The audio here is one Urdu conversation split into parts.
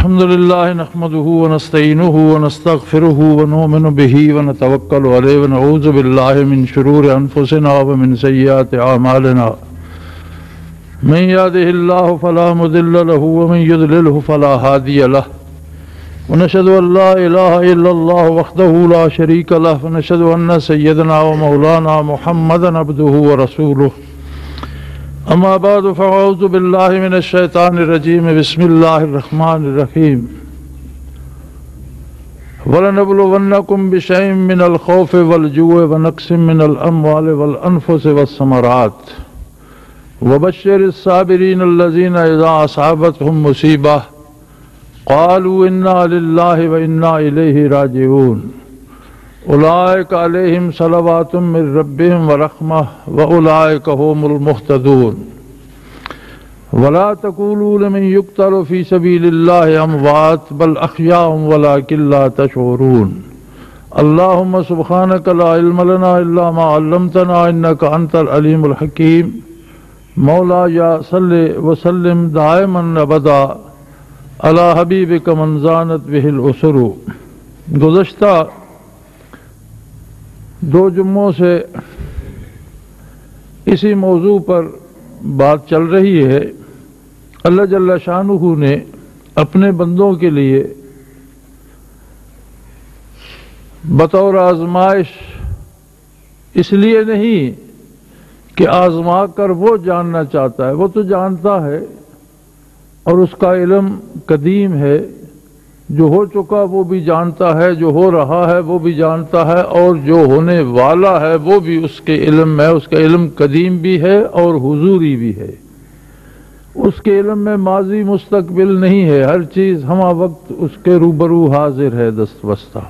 الحمد لله نحمده ونستعينه ونستغفره ونؤمن به ونتوكل عليه ونعوذ بالله من شرور أنفسنا ومن سيئات أعمالنا من يهده الله فلا مضل له ومن يضلله فلا هادي له ونشهد أن لا إله إلا الله وحده لا شريك له ونشهد أن سيدنا ومولانا محمدا عبده ورسوله اما بعد فاعوذ باللہ من الشیطان الرجیم بسم اللہ الرحمن الرحیم وَلَنَبْلُوَنَّكُمْ بِشَيْءٍ مِّنَ الْخَوْفِ وَالْجُوعِ وَنَقْصٍ مِّنَ الْأَمْوَالِ وَالْأَنفُسِ وَالثَّمَرَاتِ وَبَشِّرِ الصَّابِرِينَ الَّذِينَ إِذَا أَصَابَتْهُم مُّصِيبَةٌ قَالُوا إِنَّا لِلَّهِ وَإِنَّا إِلَيْهِ راجعون اولئک علیہم صلوات من ربهم ورحمہ واولئک هم المہتدون ولا تقولوا لمن يقتل في سبيل الله اموات بل احیاء ولكن لا تشعرون اللهم سبحانك لا علم لنا الا ما علمتنا انك انت العلیم الحکیم مولایا صل وسلم دائما ابدا علی حبیبک من زانت به الاسر۔ گزشتہ دو جمعوں سے اسی موضوع پر بات چل رہی ہے۔ اللہ جل شانہ نے اپنے بندوں کے لیے بطور آزمائش اس لیے نہیں کہ آزما کر وہ جاننا چاہتا ہے، وہ تو جانتا ہے اور اس کا علم قدیم ہے، جو ہو چکا وہ بھی جانتا ہے، جو ہو رہا ہے وہ بھی جانتا ہے، اور جو ہونے والا ہے وہ بھی اس کے علم میں، اس کا علم قدیم بھی ہے اور حضوری بھی ہے۔ اس کے علم میں ماضی مستقبل نہیں ہے، ہر چیز ہمہ وقت اس کے روبرو حاضر ہے دست بستہ۔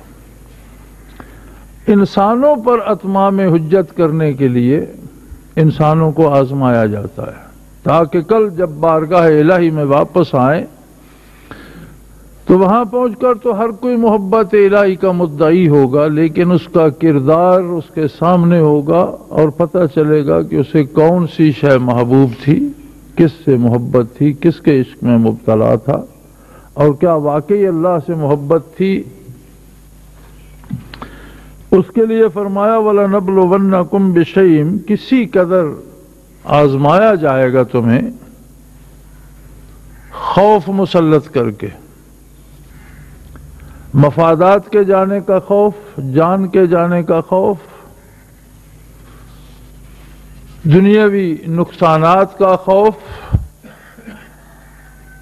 انسانوں پر اتمام حجت کرنے کے لیے انسانوں کو آزمایا جاتا ہے تاکہ کل جب بارگاہ الہی میں واپس آئیں تو وہاں پہنچ کر تو ہر کوئی محبت الہی کا مدعی ہوگا، لیکن اس کا کردار اس کے سامنے ہوگا اور پتہ چلے گا کہ اسے کون سی شے محبوب تھی، کس سے محبت تھی، کس کے عشق میں مبتلا تھا، اور کیا واقعی اللہ سے محبت تھی۔ اس کے لیے فرمایا وَلَنَبْلُوَنَّكُمْ بِشَيْءٍ، کسی قدر آزمایا جائے گا تمہیں خوف مسلط کر کے، مفادات کے جانے کا خوف، جان کے جانے کا خوف، دنیاوی نقصانات کا خوف،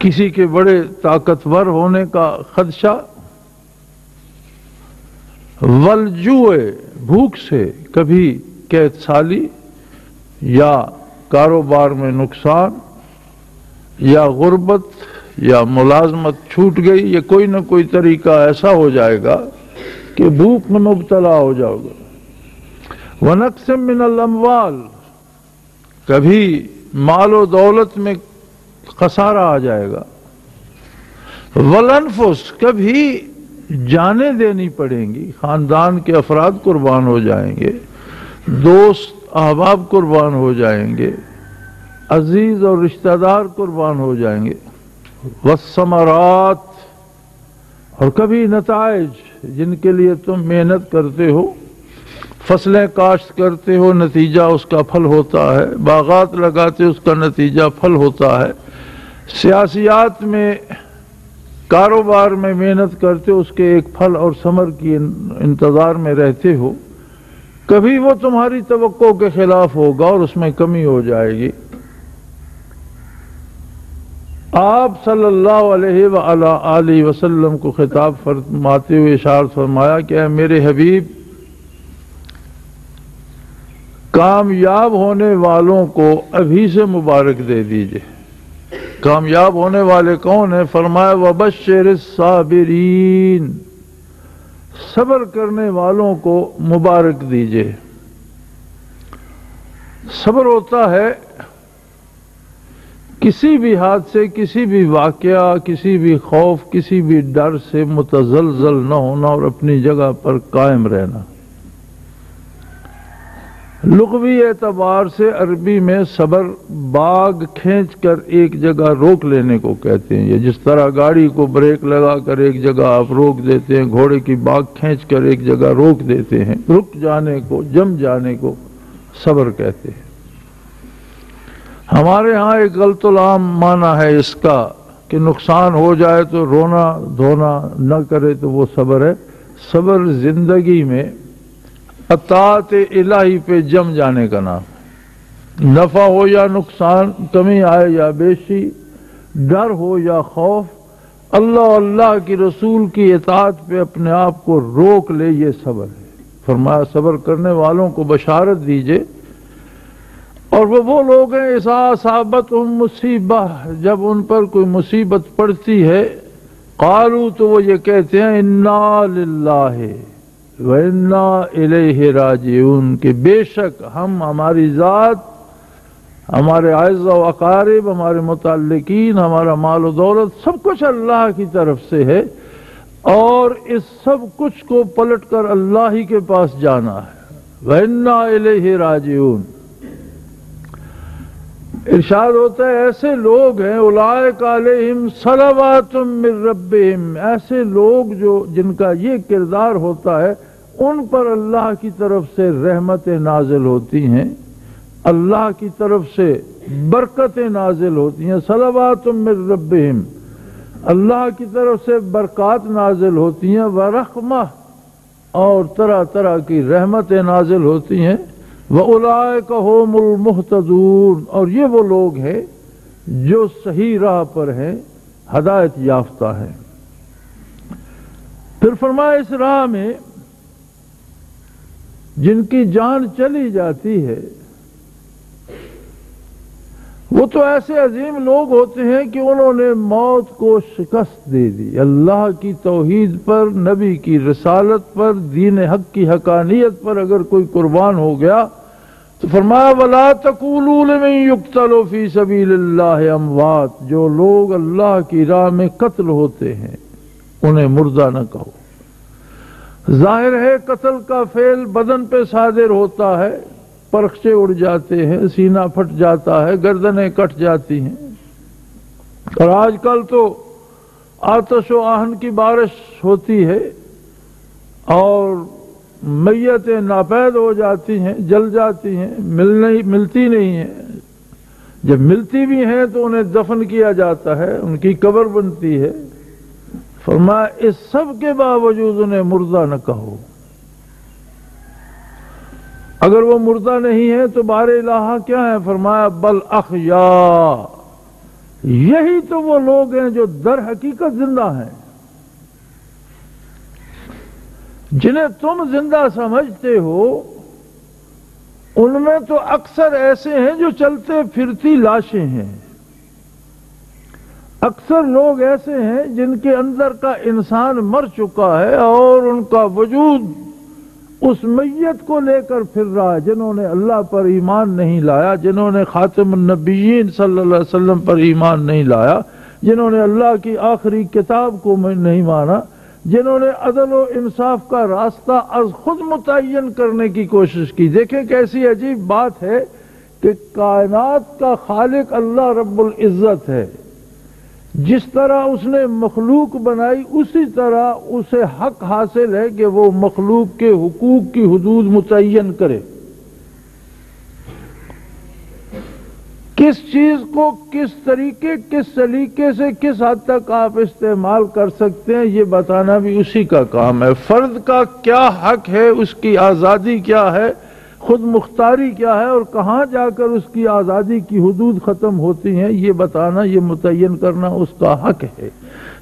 کسی کے بڑے طاقتور ہونے کا خدشہ، والجوع، بھوک سے، کبھی قید سالی یا کاروبار میں نقصان یا غربت یا ملازمت چھوٹ گئی، یا کوئی نہ کوئی طریقہ ایسا ہو جائے گا کہ بھوک میں مبتلا ہو جاؤ گے۔ وَنَقْصٍ مِّنَ الْأَمْوَالِ، کبھی مال و دولت میں خسارہ آ جائے گا۔ وَالْأَنفُسِ، کبھی جانیں دینی پڑیں گی، خاندان کے افراد قربان ہو جائیں گے، دوست احباب قربان ہو جائیں گے، عزیز اور رشتہ دار قربان ہو جائیں گے۔ والثمرات، اور کبھی نتائج جن کے لیے تم محنت کرتے ہو، فصلیں کاشت کرتے ہو، نتیجہ اس کا پھل ہوتا ہے، باغات لگاتے اس کا نتیجہ پھل ہوتا ہے، سیاسیات میں، کاروبار میں محنت کرتے ہو، اس کے ایک پھل اور ثمر کی انتظار میں رہتے ہو، کبھی وہ تمہاری توقع کے خلاف ہوگا اور اس میں کمی ہو جائے گی۔ آپ صلی اللہ علیہ وآلہ وسلم کو خطاب فرماتے ہوئے ارشاد فرمایا کہ اے میرے حبیب، کامیاب ہونے والوں کو ابھی سے مبارک دے دیجئے۔ کامیاب ہونے والے کون ہیں؟ فرمایا وَبَشِّرِ الصَّابِرِينَ، صبر کرنے والوں کو مبارک دیجئے۔ صبر ہوتا ہے کسی بھی حادثے، کسی بھی واقعہ، کسی بھی خوف، کسی بھی ڈر سے متزلزل نہ ہونا اور اپنی جگہ پر قائم رہنا۔ لغوی اعتبار سے عربی میں صبر باغ کھینچ کر ایک جگہ روک لینے کو کہتے ہیں، یہ جس طرح گاڑی کو بریک لگا کر ایک جگہ آپ روک دیتے ہیں، گھوڑے کی باغ کھینچ کر ایک جگہ روک دیتے ہیں، رک جانے کو، جم جانے کو صبر کہتے ہیں۔ ہمارے ہاں ایک غلط العام معنی ہے اس کا کہ نقصان ہو جائے تو رونا دھونا نہ کرے تو وہ صبر ہے۔ صبر زندگی میں اطاعت الہی پہ جم جانے کا نام ہے۔ نفع ہو یا نقصان، کمی آئے یا بیشی، ڈر ہو یا خوف، اللہ اللہ کی رسول کی اطاعت پہ اپنے آپ کو روک لے، یہ صبر ہے۔ فرمایا صبر کرنے والوں کو بشارت دیجئے، اور وہ لوگ ہیں اذا اصابتہم مصیبہ، جب ان پر کوئی مصیبت پڑتی ہے، قالوا تو وہ یہ کہتے ہیں انا للہ وَإِنَّا إِلَيْهِ رَاجِعُونَ کہ بے شک ہم، ہماری ذات، ہمارے اعزاء و اقارب، ہمارے متعلقین، ہمارا مال و دولت، سب کچھ اللہ کی طرف سے ہے، اور اس سب کچھ کو پلٹ کر اللہ ہی کے پاس جانا ہے۔ وَإِنَّا إِلَيْهِ رَاجِعُونَ۔ ارشاد ہوتا ہے ایسے لوگ ہیں اولئک علیہم صلوات من ربہم، ایسے لوگ جو جن کا یہ کردار ہوتا ہے ان پر اللہ کی طرف سے رحمتیں نازل ہوتی ہیں، اللہ کی طرف سے برکتیں نازل ہوتی ہیں۔ صلوات من ربہم، اللہ کی طرف سے برکات نازل ہوتی ہیں، ورحمہ، اور طرح طرح کی رحمتیں نازل ہوتی ہیں، وَأُولَئِكَ هُمُ الْمُهْتَدُونَ، اور یہ وہ لوگ ہیں جو صحیح راہ پر ہیں، ہدایت یافتہ ہیں۔ پھر فرمایا اس راہ میں جن کی جان چلی جاتی ہے وہ تو ایسے عظیم لوگ ہوتے ہیں کہ انہوں نے موت کو شکست دے دی، اللہ کی توحید پر، نبی کی رسالت پر، دین حق کی حقانیت پر اگر کوئی قربان ہو گیا تو فرمایا وَلَا تَقُولُوا لِمَن يُقْتَلُ فِي سَبِيلِ اللَّهِ أَمْوَاتٌ، جو لوگ اللہ کی راہ میں قتل ہوتے ہیں انہیں مردہ نہ کہو۔ ظاہر ہے قتل کا فعل بدن پہ صادر ہوتا ہے، پرخچے اڑ جاتے ہیں، سینہ پھٹ جاتا ہے، گردنیں کٹ جاتی ہیں، اور آج کل تو آتش و آہن کی بارش ہوتی ہے اور میتیں ناپید ہو جاتی ہیں، جل جاتی ہیں، ملتی نہیں ہیں، جب ملتی بھی ہیں تو انہیں دفن کیا جاتا ہے، ان کی قبر بنتی ہے۔ فرمایا اس سب کے باوجود انہیں مردہ نہ کہو۔ اگر وہ مردہ نہیں ہے تو بار الہ کیا ہے؟ فرمایا بل احیاء، یہی تو وہ لوگ ہیں جو در حقیقت زندہ ہیں، جنہیں تم زندہ سمجھتے ہو ان میں تو اکثر ایسے ہیں جو چلتے پھرتی لاشیں ہیں، اکثر لوگ ایسے ہیں جن کے اندر کا انسان مر چکا ہے اور ان کا وجود اس میت کو لے کر پھر رہا ہے، جنہوں نے اللہ پر ایمان نہیں لایا، جنہوں نے خاتم النبیین صلی اللہ علیہ وسلم پر ایمان نہیں لایا، جنہوں نے اللہ کی آخری کتاب کو نہیں مانا، جنہوں نے عدل و انصاف کا راستہ از خود متعین کرنے کی کوشش کی۔ دیکھیں کیسی عجیب بات ہے کہ کائنات کا خالق اللہ رب العزت ہے، جس طرح اس نے مخلوق بنائی اسی طرح اسے حق حاصل ہے کہ وہ مخلوق کے حقوق کی حدود متعین کرے، کس چیز کو کس طریقے کس سلیقے سے کس حد تک آپ استعمال کر سکتے ہیں یہ بتانا بھی اسی کا کام ہے۔ فرد کا کیا حق ہے، اس کی آزادی کیا ہے، خود مختاری کیا ہے، اور کہاں جا کر اس کی آزادی کی حدود ختم ہوتی ہیں یہ بتانا، یہ متعین کرنا اس کا حق ہے۔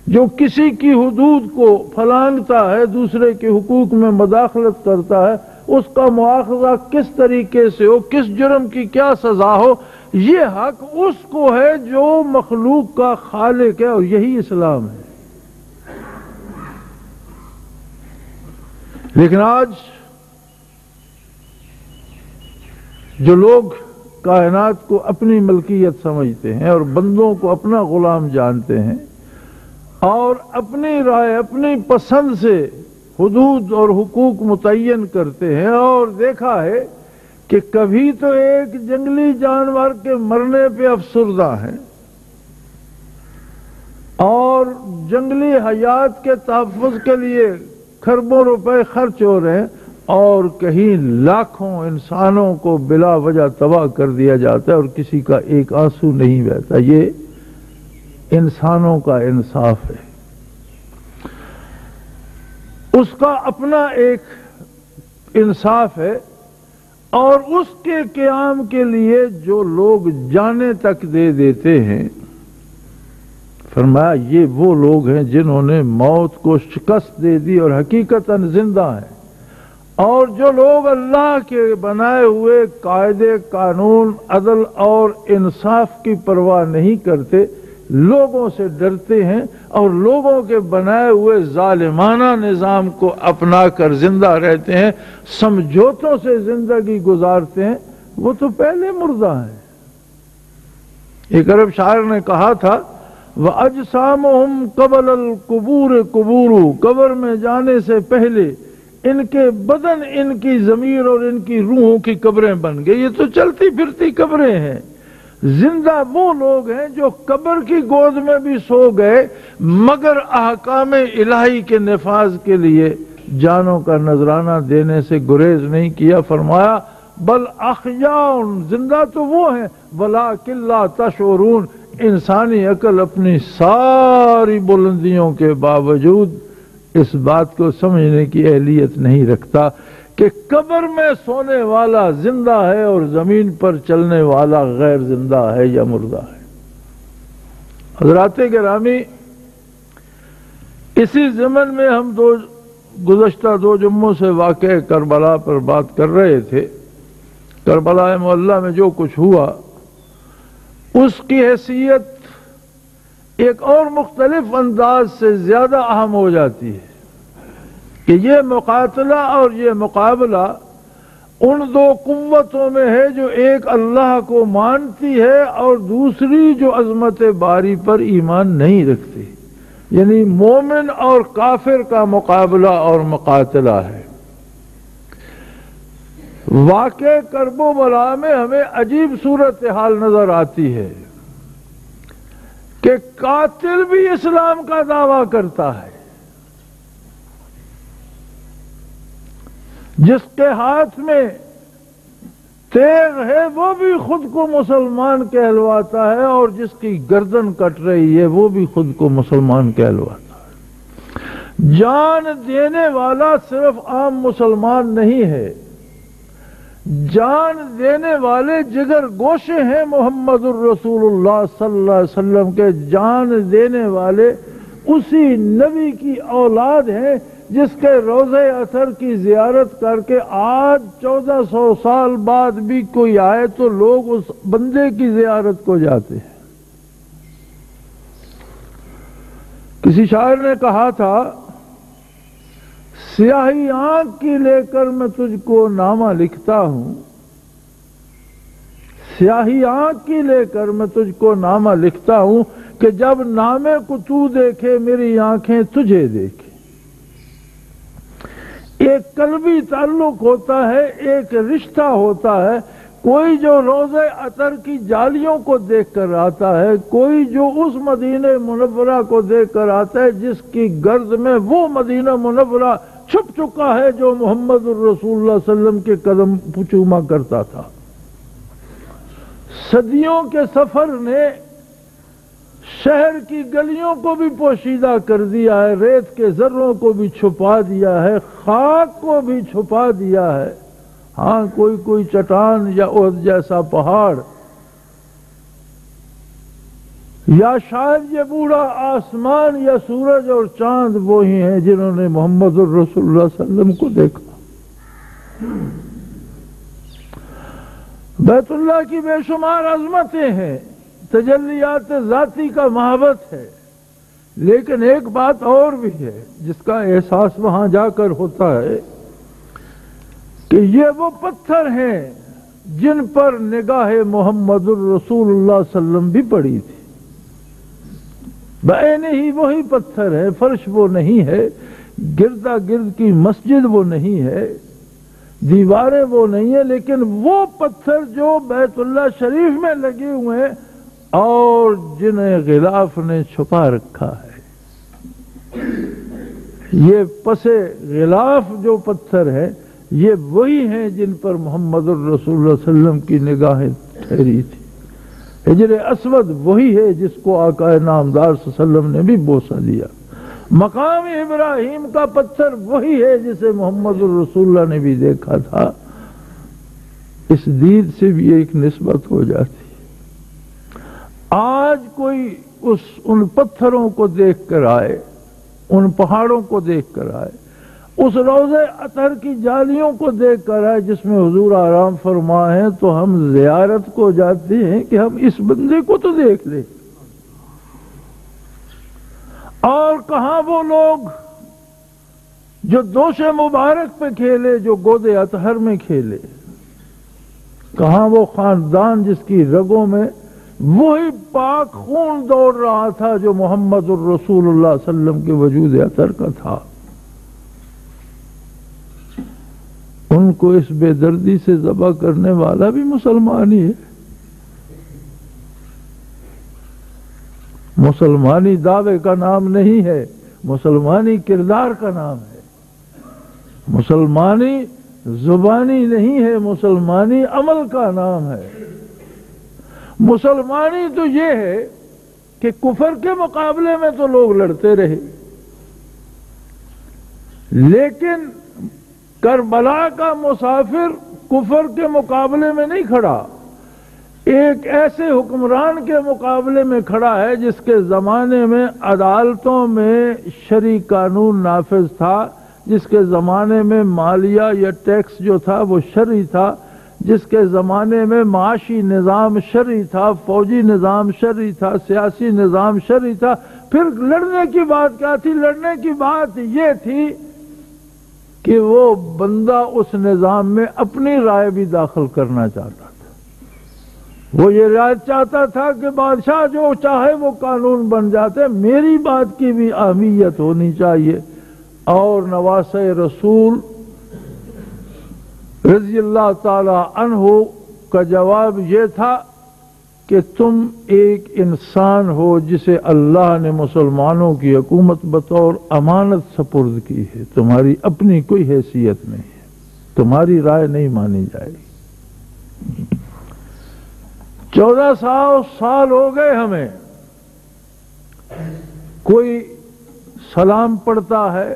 جو کسی کی حدود کو پھلانگتا ہے، دوسرے کے حقوق میں مداخلت کرتا ہے، اس کا مواخذہ کس طریقے سے ہو، کس جرم کی کیا سزا ہو، یہ حق اس کو ہے جو مخلوق کا خالق ہے، اور یہی اسلام ہے۔ لیکن آج جو لوگ کائنات کو اپنی ملکیت سمجھتے ہیں اور بندوں کو اپنا غلام جانتے ہیں اور اپنی رائے اپنی پسند سے حدود اور حقوق متعین کرتے ہیں، اور دیکھا ہے کہ کبھی تو ایک جنگلی جانور کے مرنے پہ افسردہ ہیں اور جنگلی حیات کے تحفظ کے لیے کھربوں روپے خرچ ہو رہے ہیں، اور کہیں لاکھوں انسانوں کو بلا وجہ تباہ کر دیا جاتا ہے اور کسی کا ایک آنسو نہیں بہتا۔ یہ انسانوں کا انصاف ہے۔ اس کا اپنا ایک انصاف ہے، اور اس کے قیام کے لیے جو لوگ جانیں تک دے دیتے ہیں، فرمایا یہ وہ لوگ ہیں جنہوں نے موت کو شکست دے دی اور حقیقتاً زندہ ہیں، اور جو لوگ اللہ کے بنائے ہوئے قاعدے قانون عدل اور انصاف کی پرواہ نہیں کرتے، لوگوں سے ڈرتے ہیں اور لوگوں کے بنائے ہوئے ظالمانہ نظام کو اپنا کر زندہ رہتے ہیں، سمجھوتوں سے زندگی گزارتے ہیں، وہ تو پہلے مردہ ہیں۔ ایک عرب شاعر نے کہا تھا وَأَجْسَامُهُمْ قَبْلَ الْقُبُورِ قُبُورُ، قبر میں جانے سے پہلے ان کے بدن، ان کی ضمیر اور ان کی روحوں کی قبریں بن گئی۔ یہ تو چلتی پھرتی قبریں ہیں۔ زندہ وہ لوگ ہیں جو قبر کی گود میں بھی سو گئے مگر احکام الہی کے نفاذ کے لیے جانوں کا نذرانہ دینے سے گریز نہیں کیا۔ فرمایا بل احیاء، زندہ تو وہ ہیں، ولکن لا تشعرون، انسانی عقل اپنی ساری بلندیوں کے باوجود اس بات کو سمجھنے کی اہلیت نہیں رکھتا کہ قبر میں سونے والا زندہ ہے اور زمین پر چلنے والا غیر زندہ ہے یا مردہ ہے۔ حضرات گرامی، اسی ضمن میں ہم گزشتہ دو جمعوں سے واقع کربلا پر بات کر رہے تھے۔ کربلا معلیٰ میں جو کچھ ہوا اس کی حیثیت ایک اور مختلف انداز سے زیادہ اہم ہو جاتی ہے کہ یہ مقاتلہ اور یہ مقابلہ ان دو قوتوں میں ہے جو ایک اللہ کو مانتی ہے اور دوسری جو عظمت باری پر ایمان نہیں رکھتی، یعنی مومن اور کافر کا مقابلہ اور مقاتلہ ہے۔ واقع کرب و بلا میں ہمیں عجیب صورتحال نظر آتی ہے کہ قاتل بھی اسلام کا دعویٰ کرتا ہے، جس کے ہاتھ میں تیغ ہے وہ بھی خود کو مسلمان کہلواتا ہے، اور جس کی گردن کٹ رہی ہے وہ بھی خود کو مسلمان کہلواتا ہے۔ جان دینے والا صرف عام مسلمان نہیں ہے، جان دینے والے جگر گوشے ہیں محمد الرسول اللہ صلی اللہ علیہ وسلم کے۔ جان دینے والے اسی نبی کی اولاد ہیں جس کے روضہ اطہر کی زیارت کر کے آج 1400 سال بعد بھی کوئی آئے تو لوگ اس بندے کی زیارت کو جاتے ہیں۔ کسی شاعر نے کہا تھا سیاہی آنکھ کی لے کر میں تجھ کو نامہ لکھتا ہوں، سیاہی آنکھ کی لے کر میں تجھ کو نامہ لکھتا ہوں کہ جب نامے کو تو دیکھے میری آنکھیں تجھے دیکھیں۔ ایک قلبی تعلق ہوتا ہے، ایک رشتہ ہوتا ہے، کوئی جو روضہ اطہر کی جالیوں کو دیکھ کر آتا ہے، کوئی جو اس مدینہ منورہ کو دیکھ کر آتا ہے جس کی گرد میں وہ مدینہ منورہ چھپ چکا ہے جو محمد الرسول اللہ صلی اللہ علیہ وسلم کے قدم چوما کرتا تھا۔ صدیوں کے سفر نے شہر کی گلیوں کو بھی پوشیدہ کر دیا ہے، ریت کے ذروں کو بھی چھپا دیا ہے، خاک کو بھی چھپا دیا ہے۔ ہاں کوئی چٹان یا احد جیسا پہاڑ یا شاید یہ بوڑھا آسمان یا سورج اور چاند وہی ہیں جنہوں نے محمد الرسول اللہ صلی اللہ علیہ وسلم کو دیکھا۔ بیت اللہ کی بے شمار عظمتیں ہیں، تجلیات ذاتی کا محبت ہے، لیکن ایک بات اور بھی ہے جس کا احساس وہاں جا کر ہوتا ہے کہ یہ وہ پتھر ہیں جن پر نگاہ محمد الرسول اللہ صلی اللہ علیہ وسلم بھی پڑی تھی۔ بعینہ ہی وہی پتھر ہے، فرش وہ نہیں ہے، گردا گرد کی مسجد وہ نہیں ہے، دیواریں وہ نہیں ہیں، لیکن وہ پتھر جو بیت اللہ شریف میں لگے ہوئے ہیں اور جنہیں غلاف نے چھپا رکھا ہے، یہ پس غلاف جو پتھر ہے یہ وہی ہیں جن پر محمد الرسول اللہ صلی اللہ علیہ وسلم کی نگاہیں ٹھہری تھی۔ حجر اسود وہی ہے جس کو آقا نامدار صلی اللہ علیہ وسلم نے بھی بوسہ دیا۔ مقام ابراہیم کا پتھر وہی ہے جسے محمد الرسول اللہ نے بھی دیکھا تھا۔ اس دید سے بھی ایک نسبت ہو جاتی۔ آج کوئی ان پتھروں کو دیکھ کر آئے، ان پہاڑوں کو دیکھ کر آئے، اس روضہ اطہر کی جالیوں کو دیکھ کر آئے جس میں حضور آرام فرما ہے، تو ہم زیارت کو جاتے ہیں کہ ہم اس بندے کو تو دیکھ لیں۔ اور کہاں وہ لوگ جو دوش مبارک پہ کھیلے، جو گود اطہر میں کھیلے؟ کہاں وہ خاندان جس کی رگوں میں وہی پاک خون دوڑ رہا تھا جو محمد الرسول اللہ صلی اللہ علیہ وسلم کے وجود اطہر کا تھا؟ ان کو اس بے دردی سے ذبح کرنے والا بھی مسلمان ہی ہے۔ مسلمانی دعوے کا نام نہیں ہے، مسلمانی کردار کا نام ہے۔ مسلمانی زبانی نہیں ہے، مسلمانی عمل کا نام ہے۔ مسلمانی تو یہ ہے کہ کفر کے مقابلے میں تو لوگ لڑتے رہے، لیکن کربلا کا مسافر کفر کے مقابلے میں نہیں کھڑا، ایک ایسے حکمران کے مقابلے میں کھڑا ہے جس کے زمانے میں عدالتوں میں شرعی قانون نافذ تھا، جس کے زمانے میں مالیہ یا ٹیکس جو تھا وہ شرعی تھا، جس کے زمانے میں معاشی نظام شرعی تھا، فوجی نظام شرعی تھا، سیاسی نظام شرعی تھا۔ پھر لڑنے کی بات کیا تھی؟ لڑنے کی بات یہ تھی کہ وہ بندہ اس نظام میں اپنی رائے بھی داخل کرنا چاہتا تھا۔ وہ یہ رائے چاہتا تھا کہ بادشاہ جو چاہے وہ قانون بن جاتے، میری بات کی بھی اہمیت ہونی چاہیے۔ اور نواسۂ رسول رضی اللہ تعالی عنہ کا جواب یہ تھا کہ تم ایک انسان ہو جسے اللہ نے مسلمانوں کی حکومت بطور امانت سپرد کی ہے، تمہاری اپنی کوئی حیثیت نہیں ہے، تمہاری رائے نہیں مانی جائے گی۔ 1400 سال ہو گئے ہمیں، کوئی سلام پڑھتا ہے،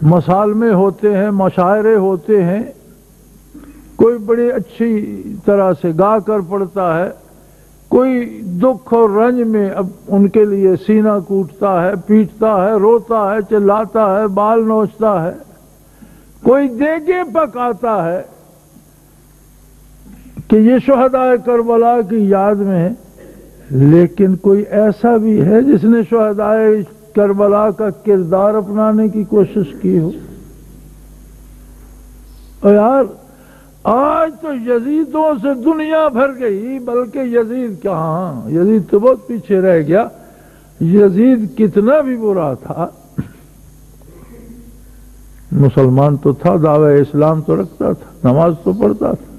مسالمے ہوتے ہیں، مشاعرے ہوتے ہیں، کوئی بڑی اچھی طرح سے گا کر پڑھتا ہے، کوئی دکھ اور رنج میں اب ان کے لیے سینہ کوٹتا ہے، پیٹتا ہے، روتا ہے، چلاتا ہے، بال نوچتا ہے، کوئی دیگیں پکاتا ہے کہ یہ شہدائے کربلا کی یاد میں ہے، لیکن کوئی ایسا بھی ہے جس نے شہدائے کربلا کا کردار اپنانے کی کوشش کی ہو؟ اور یار آج تو یزیدوں سے دنیا بھر گئی، بلکہ یزید کہاں، یزید تو بہت پیچھے رہ گیا۔ یزید کتنا بھی برا تھا، مسلمان تو تھا، دعوی اسلام تو رکھتا تھا، نماز تو پڑھتا تھا،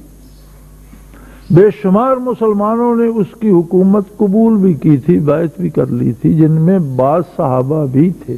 بے شمار مسلمانوں نے اس کی حکومت قبول بھی کی تھی، بیعت بھی کر لی تھی، جن میں بعض صحابہ بھی تھے۔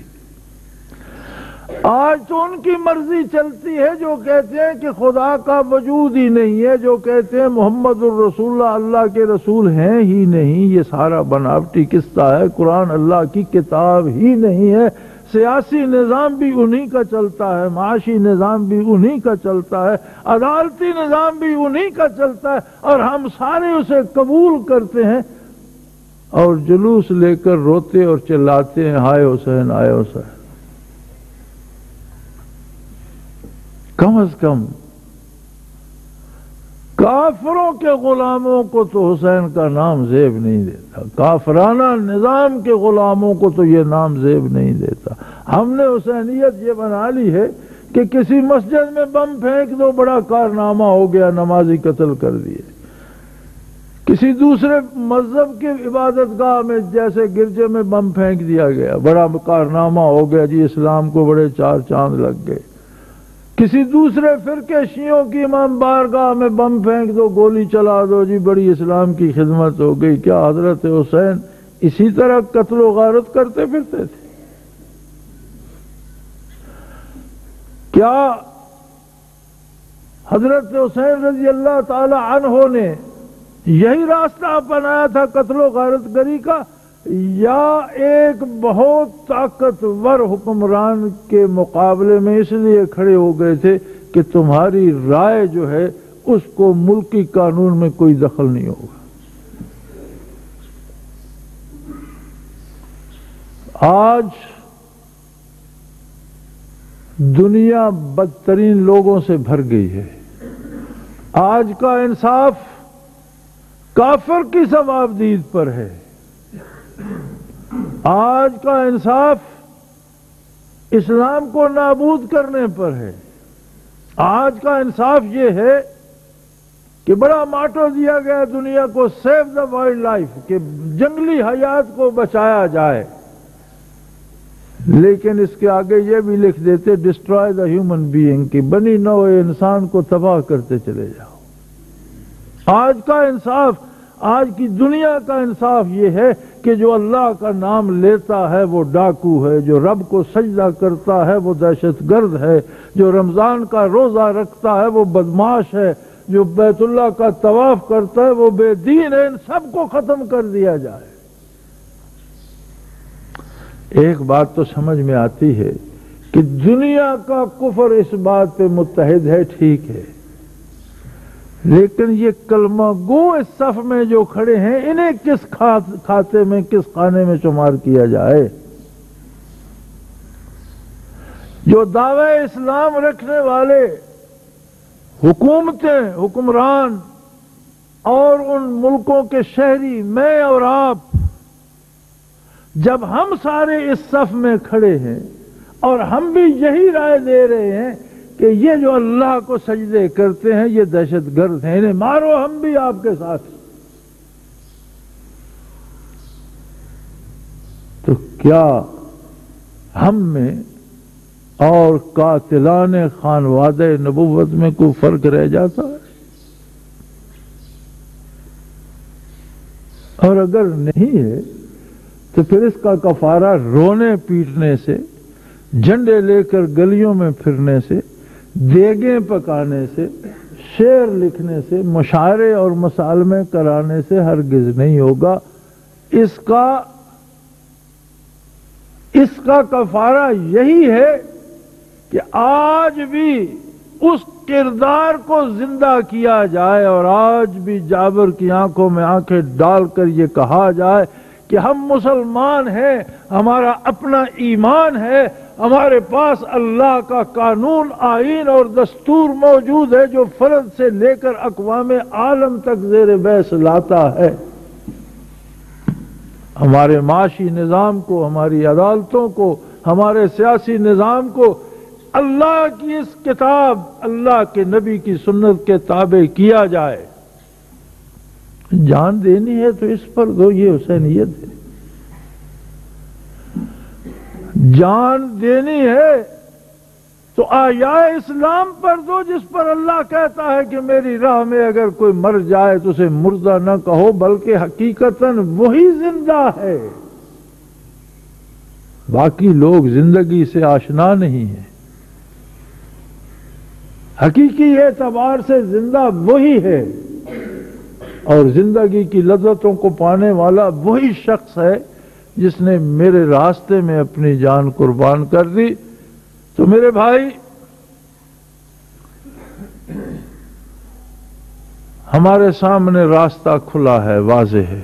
آج تو ان کی مرضی چلتی ہے، جو کہتے ہیں کہ خدا کا وجود ہی نہیں ہے، جو کہتے ہیں محمد الرسول اللہ اللہ کے رسول ہیں ہی نہیں، یہ سارا بناوٹی قصہ ہے، قرآن اللہ کی کتاب ہی نہیں ہے، سیاسی نظام بھی انہی کا چلتا ہے، معاشی نظام بھی انہی کا چلتا ہے، عدالتی نظام بھی انہی کا چلتا ہے، اور ہم سارے اسے قبول کرتے ہیں اور جلوس لے کر روتے اور چلاتے ہیں، ہائے حسین ہائے حسین۔ کم از کم کافروں کے غلاموں کو تو حسین کا نام زیب نہیں دیتا، کافرانہ نظام کے غلاموں کو تو یہ نام زیب نہیں دیتا۔ ہم نے حسینیت یہ بنا لی ہے کہ کسی مسجد میں بم پھینک دو، بڑا کارنامہ ہو گیا، نمازی قتل کر دیے۔ کسی دوسرے مذہب کی عبادت گاہ میں جیسے گرجے میں بم پھینک دیا گیا، بڑا کارنامہ ہو گیا، جی اسلام کو بڑے 4 چاند لگ گئے۔ کسی دوسرے فرقے شیعوں کی امام بارگاہ میں بم پھینک دو، گولی چلا دو، جی بڑی اسلام کی خدمت ہو گئی. کیا حضرت حسین اسی طرح قتل و غارت کرتے پھرتے تھے؟ کیا حضرت حسین رضی اللہ تعالی عنہ نے یہی راستہ اپنایا تھا قتل و غارت گری کا، یا ایک بہت طاقتور حکمران کے مقابلے میں اس لیے کھڑے ہو گئے تھے کہ تمہاری رائے جو ہے اس کو ملکی قانون میں کوئی دخل نہیں ہوگا؟ آج دنیا بدترین لوگوں سے بھر گئی ہے. آج کا انصاف کافر کی ثوابدید پر ہے. آج کا انصاف اسلام کو نابود کرنے پر ہے. آج کا انصاف یہ ہے کہ بڑا ماٹو دیا گیا دنیا کو، سیو دا وائلڈ لائف، کہ جنگلی حیات کو بچایا جائے، لیکن اس کے آگے یہ بھی لکھ دیتے ڈسٹرائے دا ہیومن بینگ، کہ بنی نوع انسان کو تباہ کرتے چلے جاؤ. آج کا انصاف، آج کی دنیا کا انصاف یہ ہے کہ جو اللہ کا نام لیتا ہے وہ ڈاکو ہے، جو رب کو سجدہ کرتا ہے وہ دہشت گرد ہے، جو رمضان کا روزہ رکھتا ہے وہ بدماش ہے، جو بیت اللہ کا طواف کرتا ہے وہ بے دین ہے. ان سب کو ختم کر دیا جائے. ایک بات تو سمجھ میں آتی ہے کہ دنیا کا کفر اس بات پہ متحد ہے، ٹھیک ہے، لیکن یہ کلمہ گو اس صف میں جو کھڑے ہیں انہیں کس کھاتے میں، کس خانے میں شمار کیا جائے؟ جو دعوی اسلام رکھنے والے حکومتیں، حکمران اور ان ملکوں کے شہری، میں اور آپ، جب ہم سارے اس صف میں کھڑے ہیں اور ہم بھی یہی رائے دے رہے ہیں کہ یہ جو اللہ کو سجدے کرتے ہیں یہ دہشت گرد ہیں، انہیں مارو، ہم بھی آپ کے ساتھ، تو کیا ہم میں اور قاتلان خانوادہ نبوت میں کوئی فرق رہ جاتا ہے؟ اور اگر نہیں ہے تو پھر اس کا کفارہ رونے پیٹنے سے، جھنڈے لے کر گلیوں میں پھرنے سے، دیگیں پکانے سے، شعر لکھنے سے، مشاعرے اور مصالمے کرانے سے ہرگز نہیں ہوگا. اس کا کفارہ یہی ہے کہ آج بھی اس کردار کو زندہ کیا جائے، اور آج بھی جابر کی آنکھوں میں آنکھیں ڈال کر یہ کہا جائے کہ ہم مسلمان ہیں، ہمارا اپنا ایمان ہے، ہمارے پاس اللہ کا قانون، آئین اور دستور موجود ہے جو فرد سے لے کر اقوام عالم تک زیر بحث لاتا ہے. ہمارے معاشی نظام کو، ہماری عدالتوں کو، ہمارے سیاسی نظام کو اللہ کی اس کتاب، اللہ کے نبی کی سنت کے تابع کیا جائے. جان دینی ہے تو اس پر دو، یہ حسینیت ہے. جان دینی ہے تو آیا اسلام پر دو، جس پر اللہ کہتا ہے کہ میری راہ میں اگر کوئی مر جائے تو اسے مردہ نہ کہو، بلکہ حقیقتاً وہی زندہ ہے. باقی لوگ زندگی سے آشنا نہیں ہیں. حقیقی اعتبار سے زندہ وہی ہے، اور زندگی کی لذتوں کو پانے والا وہی شخص ہے جس نے میرے راستے میں اپنی جان قربان کر دی. تو میرے بھائی، ہمارے سامنے راستہ کھلا ہے، واضح ہے.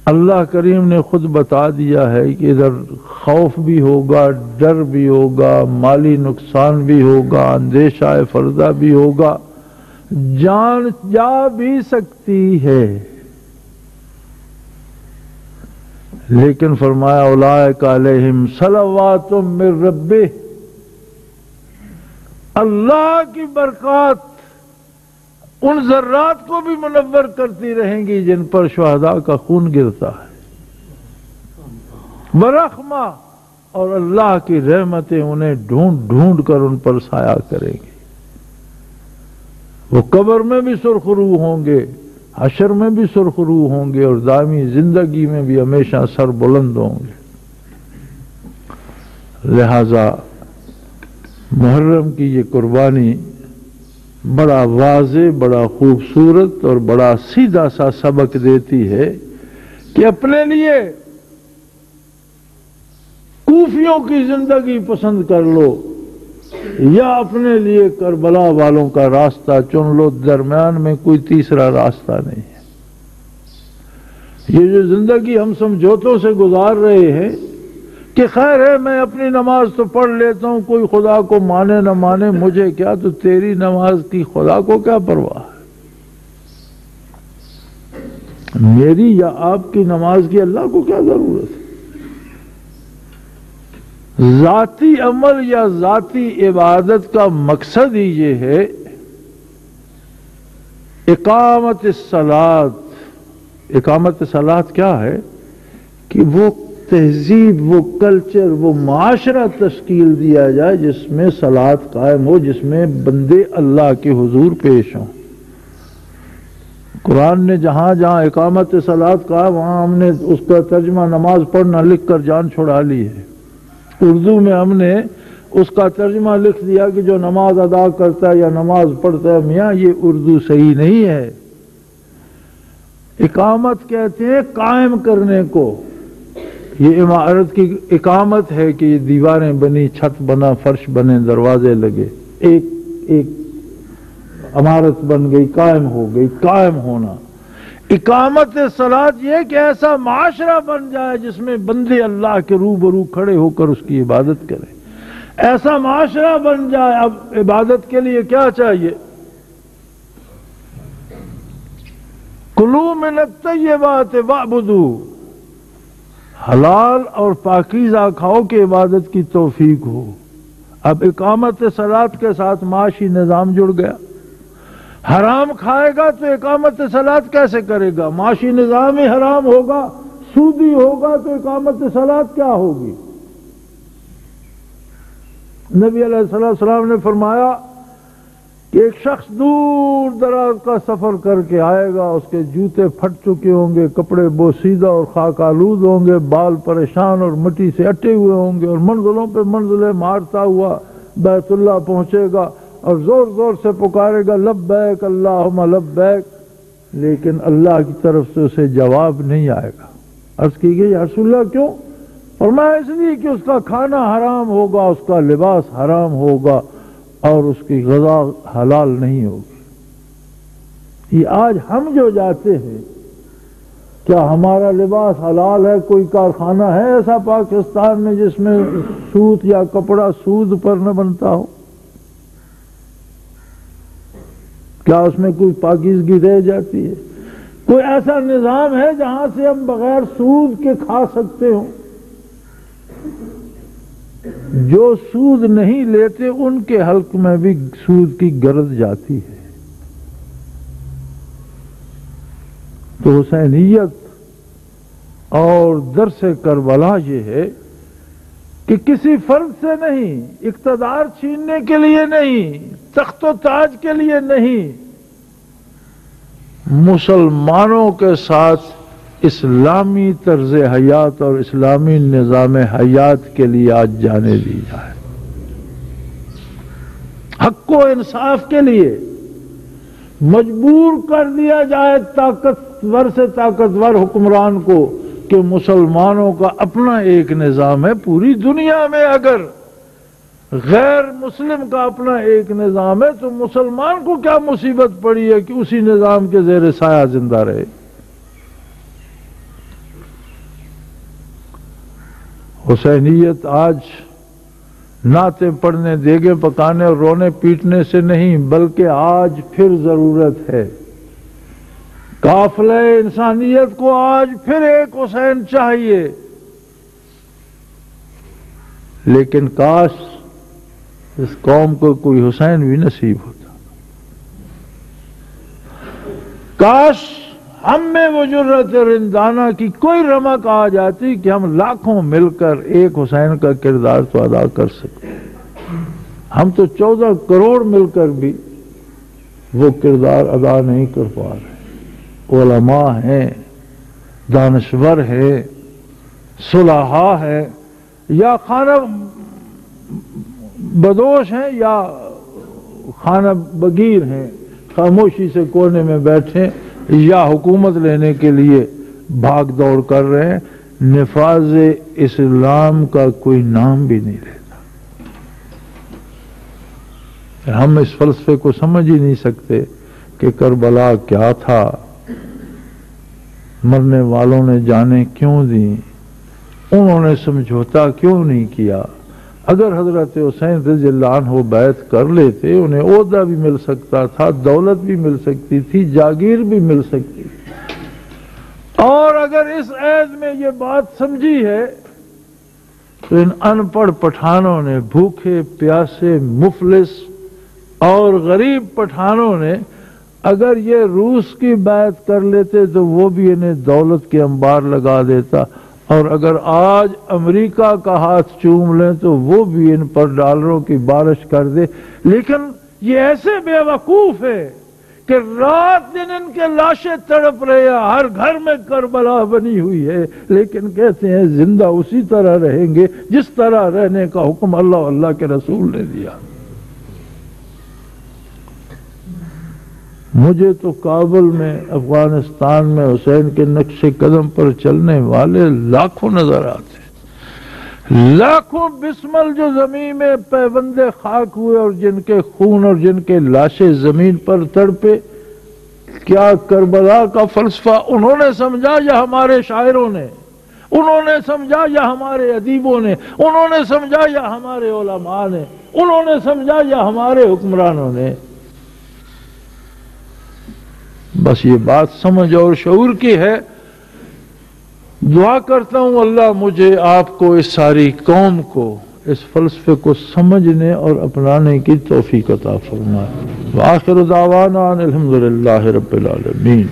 اللہ کریم نے خود بتا دیا ہے کہ ادھر خوف بھی ہوگا، ڈر بھی ہوگا، مالی نقصان بھی ہوگا، اندیشہ فردا بھی ہوگا، جان جا بھی سکتی ہے. لیکن فرمایا اولئک علیہم صلوات من ربہ، اللہ کی برکات ان ذرات کو بھی منور کرتی رہیں گی جن پر شہداء کا خون گرتا ہے. ورحمہ، اور اللہ کی رحمتیں انہیں ڈھونڈ ڈھونڈ کر ان پر سایہ کریں گی. وہ قبر میں بھی سرخ روح ہوں گے، حشر میں بھی سرخ روح ہوں گے، اور دائمی زندگی میں بھی ہمیشہ سر بلند ہوں گے. لہذا محرم کی یہ قربانی بڑا واضح، بڑا خوبصورت اور بڑا سیدھا سا سبق دیتی ہے کہ اپنے لیے کوفیوں کی زندگی پسند کر لو یا اپنے لیے کربلا والوں کا راستہ چن لو، درمیان میں کوئی تیسرا راستہ نہیں ہے. یہ جو زندگی ہم سمجھوتوں سے گزار رہے ہیں کہ خیر ہے میں اپنی نماز تو پڑھ لیتا ہوں، کوئی خدا کو مانے نہ مانے مجھے کیا، تو تیری نماز کی خدا کو کیا پرواہ ہے؟ میری یا آپ کی نماز کی اللہ کو کیا ضرورت ہے؟ ذاتی عمل یا ذاتی عبادت کا مقصد ہی یہ ہے اقامت الصلاۃ. اقامت الصلاۃ کیا ہے کہ وہ تہذیب، وہ کلچر، وہ معاشرہ تشکیل دیا جائے جس میں صلاۃ قائم ہو، جس میں بندے اللہ کے حضور پیش ہوں. قرآن نے جہاں جہاں اقامت صلاۃ کہا وہاں ہم نے اس کا ترجمہ نماز پڑھنا لکھ کر جان چھڑا لی ہے. اردو میں ہم نے اس کا ترجمہ لکھ دیا کہ جو نماز ادا کرتا ہے یا نماز پڑھتا ہے. میاں یہ اردو صحیح نہیں ہے. اقامت کہتے ہیں قائم کرنے کو. یہ عمارت کی اقامت ہے کہ یہ دیواریں بنی، چھت بنا، فرش بنے، دروازے لگے، ایک ایک عمارت بن گئی، قائم ہو گئی. قائم ہونا. اقامت صلاۃ یہ کہ ایسا معاشرہ بن جائے جس میں بندے اللہ کے روبرو کھڑے ہو کر اس کی عبادت کریں. ایسا معاشرہ بن جائے. اب عبادت کے لیے کیا چاہیے؟ کلوا من الطیبات واعبدوا. حلال اور پاکیزہ کھاؤ کہ عبادت کی توفیق ہو. اب اقامت صلاۃ کے ساتھ معاشی نظام جڑ گیا. حرام کھائے گا تو اقامت صلاۃ کیسے کرے گا؟ معاشی نظام ہی حرام ہوگا، سودی ہوگا تو اقامت صلاۃ کیا ہوگی؟ نبی علیہ السلام نے فرمایا کہ ایک شخص دور دراز کا سفر کر کے آئے گا، اس کے جوتے پھٹ چکے ہوں گے، کپڑے بوسیدہ اور خاک آلود ہوں گے، بال پریشان اور مٹی سے اٹے ہوئے ہوں گے، اور منزلوں پہ منزلیں مارتا ہوا بیت اللہ پہنچے گا اور زور زور سے پکارے گا لبیک اللہم لبیک، لیکن اللہ کی طرف سے اسے جواب نہیں آئے گا. عرض کی گئی یا رسول اللہ کیوں؟ فرمایا اس لیے کہ اس کا کھانا حرام ہوگا، اس کا لباس حرام ہوگا اور اس کی غذا حلال نہیں ہوگی. یہ آج ہم جو جاتے ہیں کیا ہمارا لباس حلال ہے؟ کوئی کارخانہ ہے ایسا پاکستان میں جس میں سوت یا کپڑا سود پر نہ بنتا ہو؟ کیا اس میں کوئی پاکیزگی رہ جاتی ہے؟ کوئی ایسا نظام ہے جہاں سے ہم بغیر سود کے کھا سکتے ہوں؟ جو سود نہیں لیتے ان کے حلق میں بھی سود کی گرد جاتی ہے. تو حسینیت اور درس کربلا یہ ہے کہ کسی فرد سے نہیں، اقتدار چھیننے کے لیے نہیں، تخت و تاج کے لیے نہیں، مسلمانوں کے ساتھ اسلامی طرز حیات اور اسلامی نظام حیات کے لیے آج جانے دی جائے. حق و انصاف کے لیے مجبور کر دیا جائے طاقتور سے طاقتور حکمران کو کہ مسلمانوں کا اپنا ایک نظام ہے. پوری دنیا میں اگر غیر مسلم کا اپنا ایک نظام ہے تو مسلمان کو کیا مصیبت پڑی ہے کہ اسی نظام کے زیر سایہ زندہ رہے. حسینیت آج نعتیں پڑھنے، دیگیں پکانے اور رونے پیٹنے سے نہیں، بلکہ آج پھر ضرورت ہے. قافلہ انسانیت کو آج پھر ایک حسین چاہیے. لیکن کاش اس قوم کو کوئی حسین بھی نصیب ہوتا. کاش ہم میں وہ جرت رندانہ کی کوئی رمق آ جاتی کہ ہم لاکھوں مل کر ایک حسین کا کردار تو ادا کر سکتے، ہم تو 14 کروڑ مل کر بھی وہ کردار ادا نہیں کر پا رہے۔ علماء ہیں، دانشور ہیں، صلحاء ہیں، یا خانہ بدوش ہیں یا خانہ بگیر ہیں، خاموشی سے کونے میں بیٹھے یا حکومت لینے کے لیے بھاگ دوڑ کر رہے ہیں، نفاذ اسلام کا کوئی نام بھی نہیں لیتا۔ ہم اس فلسفے کو سمجھ ہی نہیں سکتے کہ کربلا کیا تھا، مرنے والوں نے جانیں کیوں دیں، انہوں نے سمجھوتا کیوں نہیں کیا۔ اگر حضرت حسین رضی اللہ عنہ بیعت کر لیتے، انہیں عہدہ بھی مل سکتا تھا، دولت بھی مل سکتی تھی، جاگیر بھی مل سکتی تھی۔ اور اگر اس عہد میں یہ بات سمجھی ہے تو ان ان پڑھ پٹھانوں نے، بھوکے پیاسے مفلس اور غریب پٹھانوں نے اگر یہ روس کی بیعت کر لیتے تو وہ بھی انہیں دولت کے انبار لگا دیتا، اور اگر آج امریکہ کا ہاتھ چوم لیں تو وہ بھی ان پر ڈالروں کی بارش کر دے۔ لیکن یہ ایسے بے وقوف ہے کہ رات دن ان کے لاشیں تڑپ رہے ہیں، ہر گھر میں کربلا بنی ہوئی ہے، لیکن کہتے ہیں زندہ اسی طرح رہیں گے جس طرح رہنے کا حکم اللہ اللہ کے رسول نے دیا۔ مجھے تو کابل میں، افغانستان میں حسین کے نقش قدم پر چلنے والے لاکھوں نظر آتے، لاکھوں بسمل جو زمین میں پیوندے خاک ہوئے اور جن کے خون اور جن کے لاشیں زمین پر تڑپے۔ کیا کربلا کا فلسفہ انہوں نے سمجھا یا ہمارے شاعروں نے؟ انہوں نے سمجھا یا ہمارے ادیبوں نے؟ انہوں نے سمجھا یا ہمارے علماء نے؟ انہوں نے سمجھا یا ہمارے حکمرانوں نے؟ بس یہ بات سمجھ اور شعور کی ہے۔ دعا کرتا ہوں اللہ مجھے آپ کو، اس ساری قوم کو اس فلسفے کو سمجھنے اور اپنانے کی توفیق عطا فرمائے۔ وآخر دعوانا الحمدللہ رب العالمین۔